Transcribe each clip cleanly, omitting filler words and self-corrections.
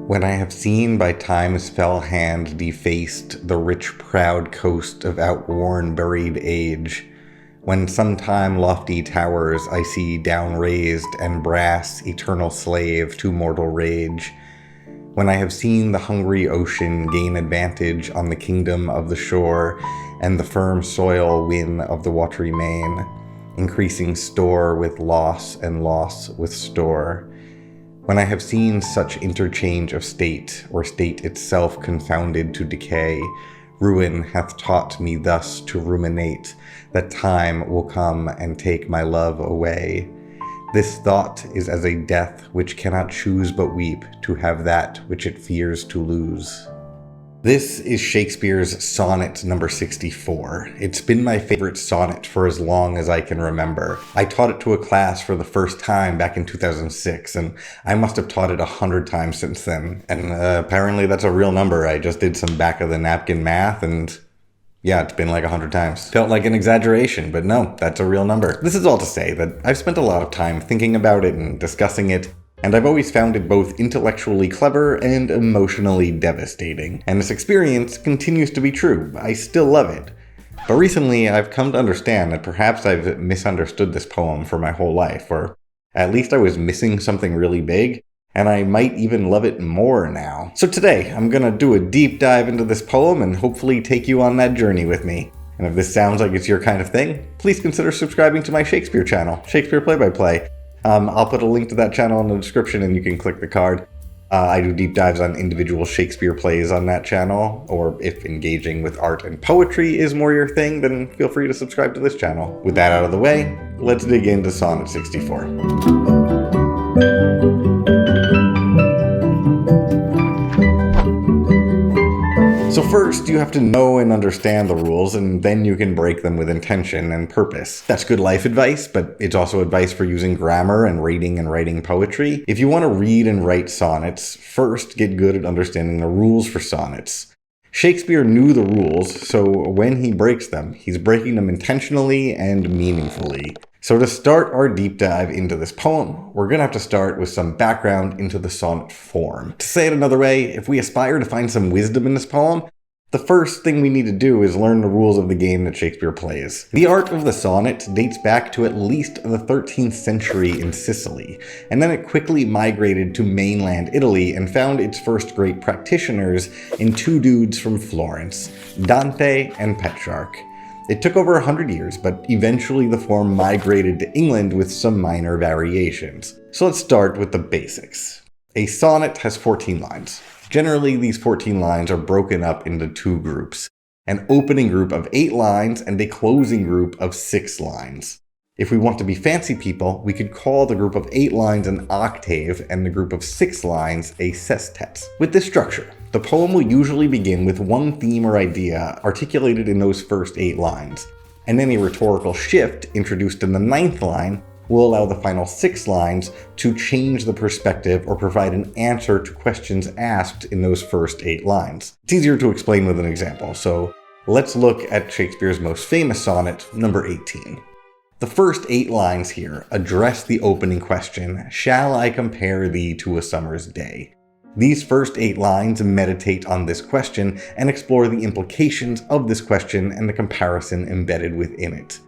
When I have seen by time's fell hand defaced the rich proud coast of outworn buried age, when sometime lofty towers I see down-ras'd and brass eternal slave to mortal rage, when I have seen the hungry ocean gain advantage on the kingdom of the shore, and the firm soil win of the wat'ry main, increasing store with loss and loss with store, when I have seen such interchange of state, or state itself confounded to decay, ruin hath taught me thus to ruminate, that time will come and take my love away. This thought is as a death which cannot choose but weep to have that which it fears to lose. This is Shakespeare's Sonnet number 64. It's been my favorite sonnet for as long as I can remember. I taught it to a class for the first time back in 2006, and I must have taught it 100 times since then. And apparently that's a real number. I just did some back-of-the-napkin math, and yeah, it's been like 100 times. Felt like an exaggeration, but no, that's a real number. This is all to say that I've spent a lot of time thinking about it and discussing it, and I've always found it both intellectually clever and emotionally devastating. And this experience continues to be true. I still love it. But recently, I've come to understand that perhaps I've misunderstood this poem for my whole life, or at least I was missing something really big, and I might even love it more now. So today, I'm gonna do a deep dive into this poem and hopefully take you on that journey with me. And if this sounds like it's your kind of thing, please consider subscribing to my Shakespeare channel, Shakespeare Play-by-Play. I'll put a link to that channel in the description and you can click the card. I do deep dives on individual Shakespeare plays on that channel, or if engaging with art and poetry is more your thing, then feel free to subscribe to this channel. With that out of the way, let's dig into Sonnet 64. So first, you have to know and understand the rules, and then you can break them with intention and purpose. That's good life advice, but it's also advice for using grammar and reading and writing poetry. If you want to read and write sonnets, first get good at understanding the rules for sonnets. Shakespeare knew the rules, so when he breaks them, he's breaking them intentionally and meaningfully. So to start our deep dive into this poem, we're gonna have to start with some background into the sonnet form. To say it another way, if we aspire to find some wisdom in this poem, the first thing we need to do is learn the rules of the game that Shakespeare plays. The art of the sonnet dates back to at least the 13th century in Sicily, and then it quickly migrated to mainland Italy and found its first great practitioners in two dudes from Florence, Dante and Petrarch. It took over 100 years, but eventually the form migrated to England with some minor variations. So let's start with the basics. A sonnet has 14 lines. Generally, these 14 lines are broken up into two groups, an opening group of 8 lines and a closing group of 6 lines. If we want to be fancy people, we could call the group of 8 lines an octave and the group of 6 lines a sestet. With this structure, the poem will usually begin with one theme or idea articulated in those first 8 lines, and then a rhetorical shift introduced in the 9th line will allow the final 6 lines to change the perspective or provide an answer to questions asked in those first 8 lines. It's easier to explain with an example, so let's look at Shakespeare's most famous sonnet, number 18. The first 8 lines here address the opening question, "Shall I compare thee to a summer's day?" These first 8 lines meditate on this question and explore the implications of this question and the comparison embedded within it.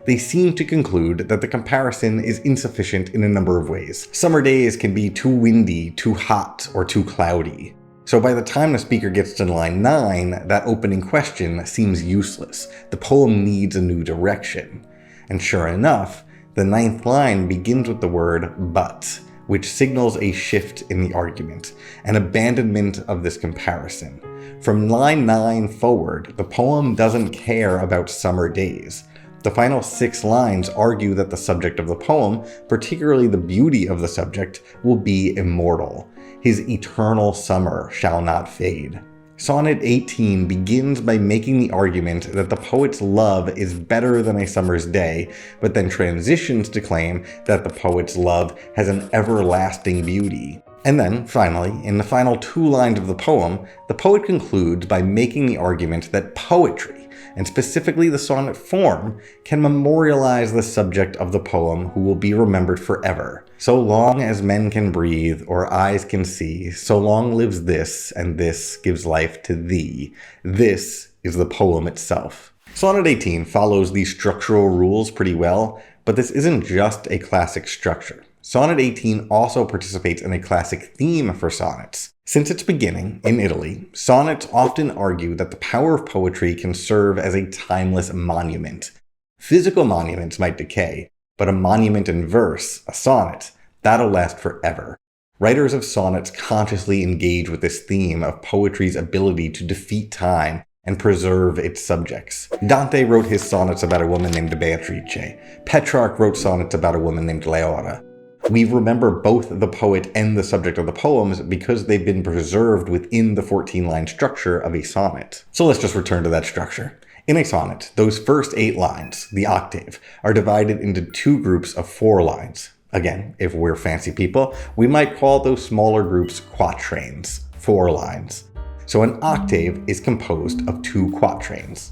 They seem to conclude that the comparison is insufficient in a number of ways. Summer days can be too windy, too hot, or too cloudy. So by the time the speaker gets to line 9, that opening question seems useless. The poem needs a new direction. And sure enough, the 9th line begins with the word but, which signals a shift in the argument, an abandonment of this comparison. From line 9 forward, the poem doesn't care about summer days. The final 6 lines argue that the subject of the poem, particularly the beauty of the subject, will be immortal. His eternal summer shall not fade. Sonnet 18 begins by making the argument that the poet's love is better than a summer's day, but then transitions to claim that the poet's love has an everlasting beauty. And then, finally, in the final 2 lines of the poem, the poet concludes by making the argument that poetry, and specifically the sonnet form, can memorialize the subject of the poem who will be remembered forever. So long as men can breathe or eyes can see, so long lives this, and this gives life to thee. This is the poem itself. Sonnet 18 follows these structural rules pretty well, but this isn't just a classic structure. Sonnet 18 also participates in a classic theme for sonnets. Since its beginning, in Italy, sonnets often argue that the power of poetry can serve as a timeless monument. Physical monuments might decay, but a monument in verse, a sonnet, that'll last forever. Writers of sonnets consciously engage with this theme of poetry's ability to defeat time and preserve its subjects. Dante wrote his sonnets about a woman named Beatrice. Petrarch wrote sonnets about a woman named Leora. We remember both the poet and the subject of the poems because they've been preserved within the 14-line structure of a sonnet. So let's just return to that structure. In a sonnet, those first 8 lines, the octave, are divided into 2 groups of 4 lines. Again, if we're fancy people, we might call those smaller groups quatrains, 4 lines. So an octave is composed of 2 quatrains.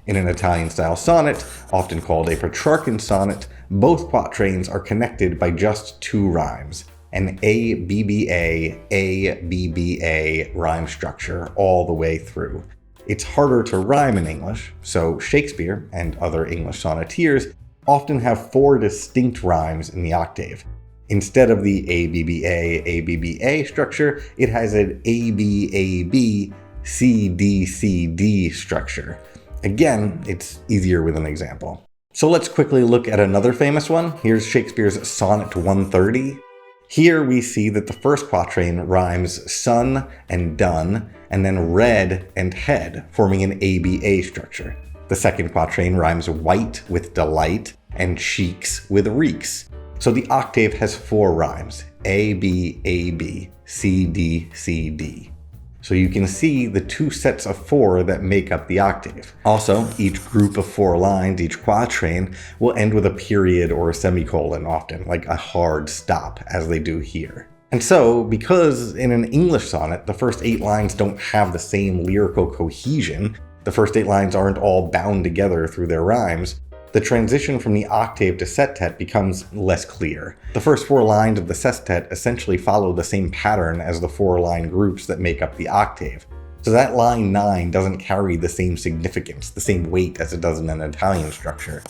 In an Italian-style sonnet, often called a Petrarchan sonnet, both quatrains are connected by just 2 rhymes, an A-B-B-A, A-B-B-A rhyme structure all the way through. It's harder to rhyme in English, so Shakespeare and other English sonneteers often have 4 distinct rhymes in the octave. Instead of the A-B-B-A, A-B-B-A structure, it has an A-B-A-B, C-D-C-D structure. Again, it's easier with an example. So let's quickly look at another famous one. Here's Shakespeare's Sonnet 130. Here we see that the first quatrain rhymes sun and dun, and then red and head, forming an ABA structure. The second quatrain rhymes white with delight, and cheeks with reeks. So the octave has 4 rhymes, A, B, A, B, C, D, C, D. So you can see the 2 sets of 4 that make up the octave. Also, each group of 4 lines, each quatrain, will end with a period or a semicolon often, like a hard stop, as they do here. And so, because in an English sonnet, the first 8 lines don't have the same lyrical cohesion, the first 8 lines aren't all bound together through their rhymes, the transition from the octave to septet becomes less clear. The first 4 lines of the sestet essentially follow the same pattern as the 4 line groups that make up the octave. So that line 9 doesn't carry the same significance, the same weight as it does in an Italian structure.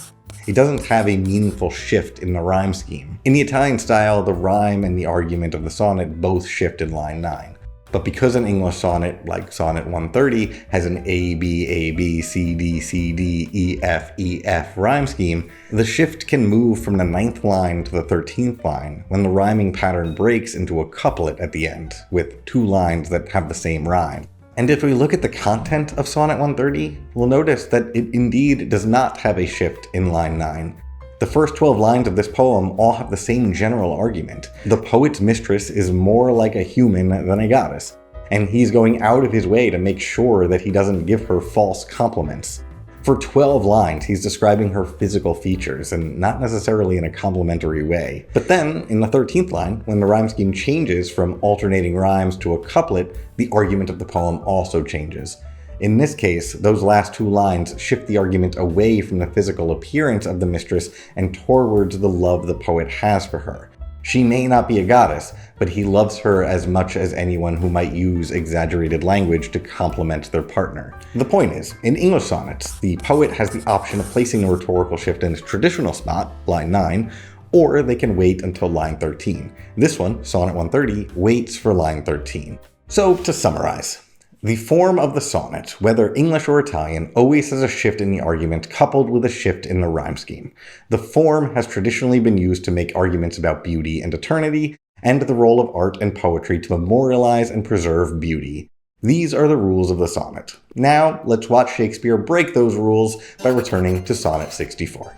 It doesn't have a meaningful shift in the rhyme scheme. In the Italian style, the rhyme and the argument of the sonnet both shift in line 9. But because an English sonnet, like Sonnet 130, has an A, B, A, B, C, D, C, D, E, F, E, F rhyme scheme, the shift can move from the 9th line to the 13th line when the rhyming pattern breaks into a couplet at the end, with 2 lines that have the same rhyme. And if we look at the content of Sonnet 130, we'll notice that it indeed does not have a shift in line 9. The first 12 lines of this poem all have the same general argument. The poet's mistress is more like a human than a goddess, and he's going out of his way to make sure that he doesn't give her false compliments. For 12 lines, he's describing her physical features, and not necessarily in a complimentary way. But then, in the 13th line, when the rhyme scheme changes from alternating rhymes to a couplet, the argument of the poem also changes. In this case, those last 2 lines shift the argument away from the physical appearance of the mistress and towards the love the poet has for her. She may not be a goddess, but he loves her as much as anyone who might use exaggerated language to compliment their partner. The point is, in English sonnets, the poet has the option of placing the rhetorical shift in its traditional spot, line 9, or they can wait until line 13. This one, Sonnet 130, waits for line 13. So, to summarize, the form of the sonnet, whether English or Italian, always has a shift in the argument coupled with a shift in the rhyme scheme. The form has traditionally been used to make arguments about beauty and eternity, and the role of art and poetry to memorialize and preserve beauty. These are the rules of the sonnet. Now, let's watch Shakespeare break those rules by returning to Sonnet 64.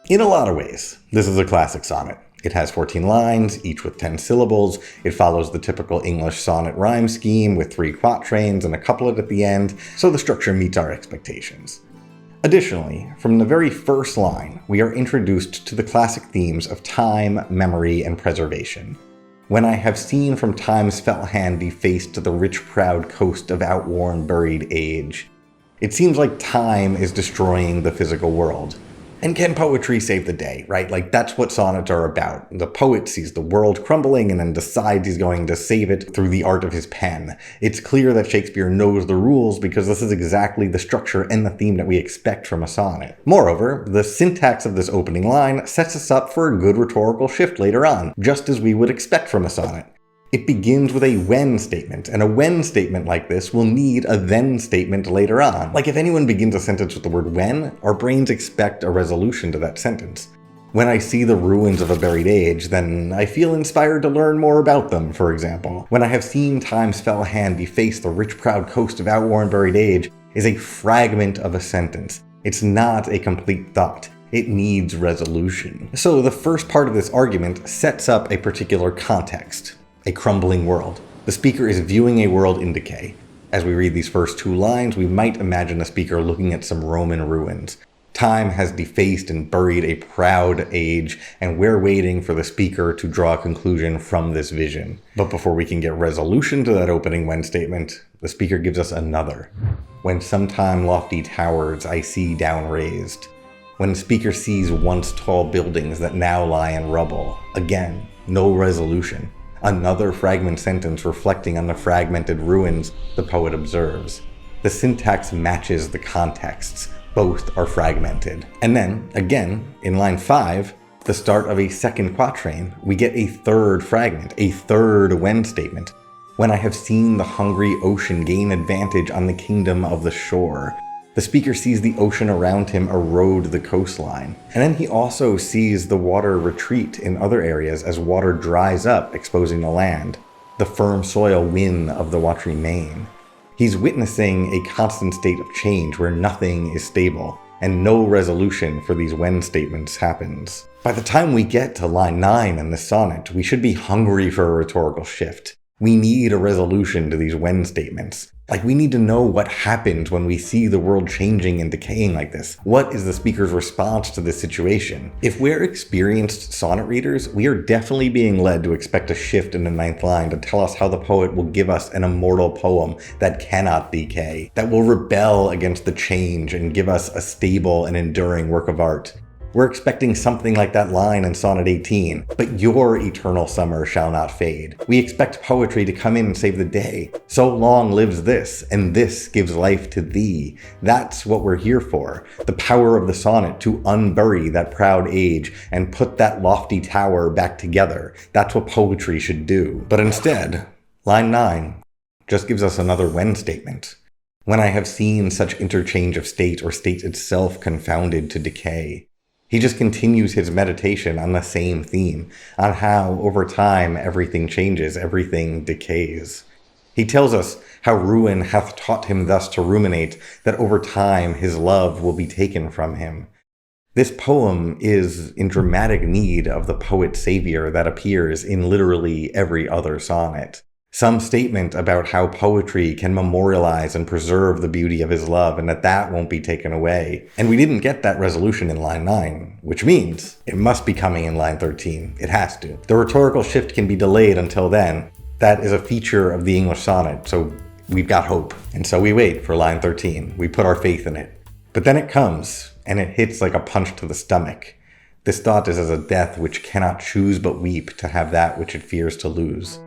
In a lot of ways, this is a classic sonnet. It has 14 lines, each with 10 syllables. It follows the typical English sonnet rhyme scheme with 3 quatrains and a couplet at the end, so the structure meets our expectations. Additionally, from the very first line, we are introduced to the classic themes of time, memory, and preservation. When I have seen from time's fell hand defaced the rich proud coast of outworn buried age. It seems like time is destroying the physical world. And can poetry save the day, right? Like, that's what sonnets are about. The poet sees the world crumbling and then decides he's going to save it through the art of his pen. It's clear that Shakespeare knows the rules because this is exactly the structure and the theme that we expect from a sonnet. Moreover, the syntax of this opening line sets us up for a good rhetorical shift later on, just as we would expect from a sonnet. It begins with a when statement, and a when statement like this will need a then statement later on. Like, if anyone begins a sentence with the word when, our brains expect a resolution to that sentence. When I see the ruins of a buried age, then I feel inspired to learn more about them, for example. When I have seen time's fell hand deface the rich proud coast of outworn buried age is a fragment of a sentence. It's not a complete thought. It needs resolution. So the first part of this argument sets up a particular context. A crumbling world. The speaker is viewing a world in decay. As we read these first two lines, we might imagine the speaker looking at some Roman ruins. Time has defaced and buried a proud age, and we're waiting for the speaker to draw a conclusion from this vision. But before we can get resolution to that opening when statement, the speaker gives us another. When sometime lofty towers I see down-ras'd. When the speaker sees once tall buildings that now lie in rubble. Again, no resolution. Another fragment sentence reflecting on the fragmented ruins the poet observes. The syntax matches the contexts. Both are fragmented. And then, again, in line 5, the start of a second quatrain, we get a third fragment, a third when statement. When I have seen the hungry ocean gain advantage on the kingdom of the shore. The speaker sees the ocean around him erode the coastline. And then he also sees the water retreat in other areas as water dries up, exposing the land. The firm soil win of the wat'ry main. He's witnessing a constant state of change where nothing is stable, and no resolution for these when statements happens. By the time we get to line 9 in the sonnet, we should be hungry for a rhetorical shift. We need a resolution to these when statements. Like, we need to know what happens when we see the world changing and decaying like this. What is the speaker's response to this situation? If we're experienced sonnet readers, we are definitely being led to expect a shift in the 9th line to tell us how the poet will give us an immortal poem that cannot decay, that will rebel against the change and give us a stable and enduring work of art. We're expecting something like that line in Sonnet 18, but your eternal summer shall not fade. We expect poetry to come in and save the day. So long lives this, and this gives life to thee. That's what we're here for. The power of the sonnet to unbury that proud age and put that lofty tower back together. That's what poetry should do. But instead, line 9 just gives us another when statement. When I have seen such interchange of state or state itself confounded to decay. He just continues his meditation on the same theme, on how, over time, everything changes, everything decays. He tells us how ruin hath taught him thus to ruminate, that over time his love will be taken from him. This poem is in dramatic need of the poet savior that appears in literally every other sonnet. Some statement about how poetry can memorialize and preserve the beauty of his love and that won't be taken away. And we didn't get that resolution in line 9, which means it must be coming in line 13. It has to. The rhetorical shift can be delayed until then. That is a feature of the English sonnet, so we've got hope. And so we wait for line 13. We put our faith in it. But then it comes, and it hits like a punch to the stomach. This thought is as a death which cannot choose but weep to have that which it fears to lose.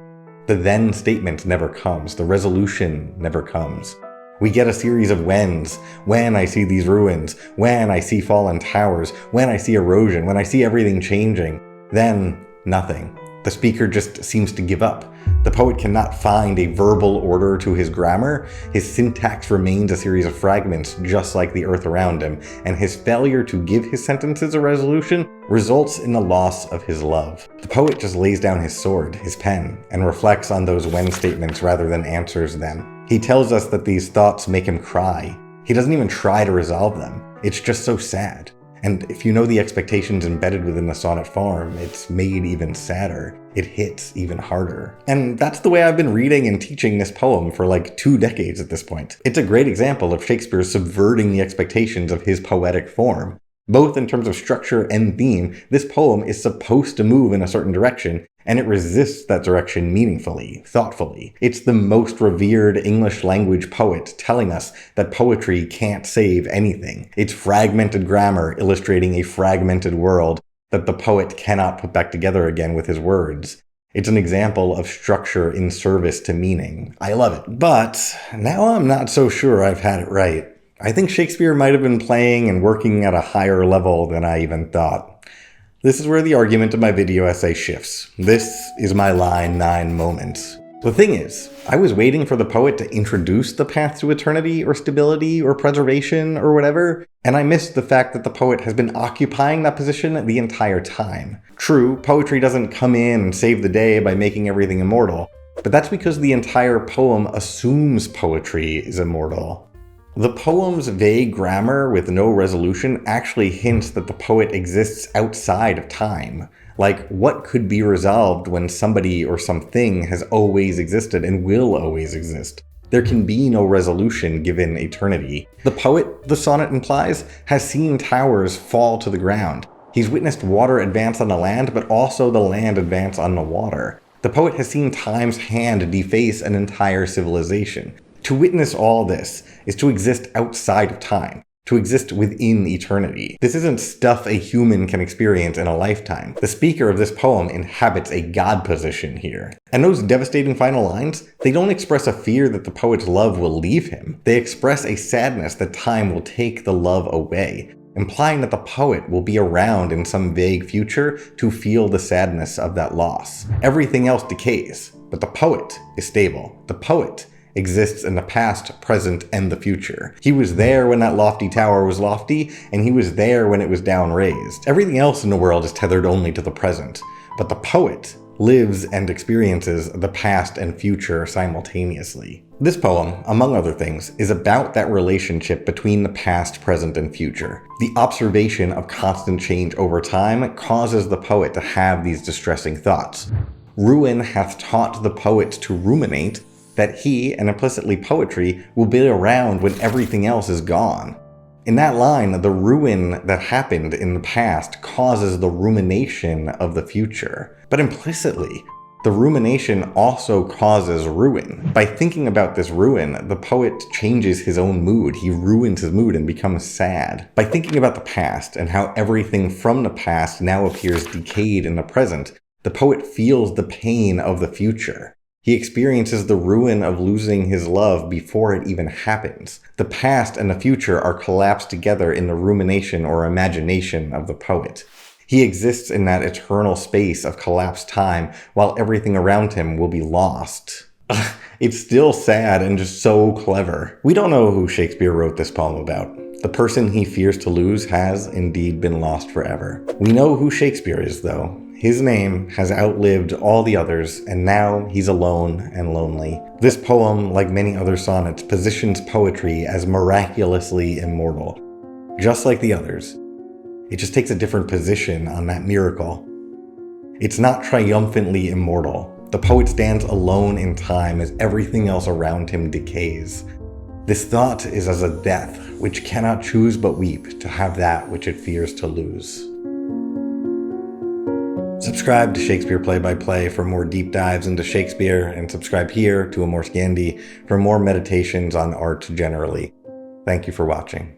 The then statement never comes. The resolution never comes. We get a series of whens. When I see these ruins. When I see fallen towers. When I see erosion. When I see everything changing. Then, nothing. The speaker just seems to give up. The poet cannot find a verbal order to his grammar. His syntax remains a series of fragments, just like the earth around him, and his failure to give his sentences a resolution results in the loss of his love. The poet just lays down his sword, his pen, and reflects on those when statements rather than answers them. He tells us that these thoughts make him cry. He doesn't even try to resolve them. It's just so sad. And if you know the expectations embedded within the sonnet form, it's made even sadder. It hits even harder. And that's the way I've been reading and teaching this poem for like 2 decades at this point. It's a great example of Shakespeare subverting the expectations of his poetic form. Both in terms of structure and theme, this poem is supposed to move in a certain direction, and it resists that direction meaningfully, thoughtfully. It's the most revered English language poet telling us that poetry can't save anything. It's fragmented grammar illustrating a fragmented world that the poet cannot put back together again with his words. It's an example of structure in service to meaning. I love it. But now I'm not so sure I've had it right. I think Shakespeare might have been playing and working at a higher level than I even thought. This is where the argument of my video essay shifts. This is my line 9 moment. The thing is, I was waiting for the poet to introduce the path to eternity or stability or preservation or whatever, and I missed the fact that the poet has been occupying that position the entire time. True, poetry doesn't come in and save the day by making everything immortal, but that's because the entire poem assumes poetry is immortal. The poem's vague grammar with no resolution actually hints that the poet exists outside of time. Like, what could be resolved when somebody or something has always existed and will always exist? There can be no resolution given eternity. The poet, the sonnet implies, has seen towers fall to the ground. He's witnessed water advance on the land, but also the land advance on the water. The poet has seen time's hand deface an entire civilization. To witness all this is to exist outside of time, to exist within eternity. This isn't stuff a human can experience in a lifetime. The speaker of this poem inhabits a god position here. And those devastating final lines, they don't express a fear that the poet's love will leave him. They express a sadness that time will take the love away, implying that the poet will be around in some vague future to feel the sadness of that loss. Everything else decays, but the poet is stable. The poet exists in the past, present, and the future. He was there when that lofty tower was lofty, and he was there when it was down-ras'd. Everything else in the world is tethered only to the present, but the poet lives and experiences the past and future simultaneously. This poem, among other things, is about that relationship between the past, present, and future. The observation of constant change over time causes the poet to have these distressing thoughts. Ruin hath taught the poet to ruminate, that he, and implicitly poetry, will be around when everything else is gone. In that line, the ruin that happened in the past causes the rumination of the future. But implicitly, the rumination also causes ruin. By thinking about this ruin, the poet changes his own mood. He ruins his mood and becomes sad. By thinking about the past and how everything from the past now appears decayed in the present, the poet feels the pain of the future. He experiences the ruin of losing his love before it even happens. The past and the future are collapsed together in the rumination or imagination of the poet. He exists in that eternal space of collapsed time while everything around him will be lost. It's still sad and just so clever. We don't know who Shakespeare wrote this poem about. The person he fears to lose has indeed been lost forever. We know who Shakespeare is, though. His name has outlived all the others, and now he's alone and lonely. This poem, like many other sonnets, positions poetry as miraculously immortal. Just like the others, it just takes a different position on that miracle. It's not triumphantly immortal. The poet stands alone in time as everything else around him decays. This thought is as a death, which cannot choose but weep to have that which it fears to lose. Subscribe to Shakespeare Play-by-Play for more deep dives into Shakespeare, and subscribe here to A More Scandi for more meditations on art generally. Thank you for watching.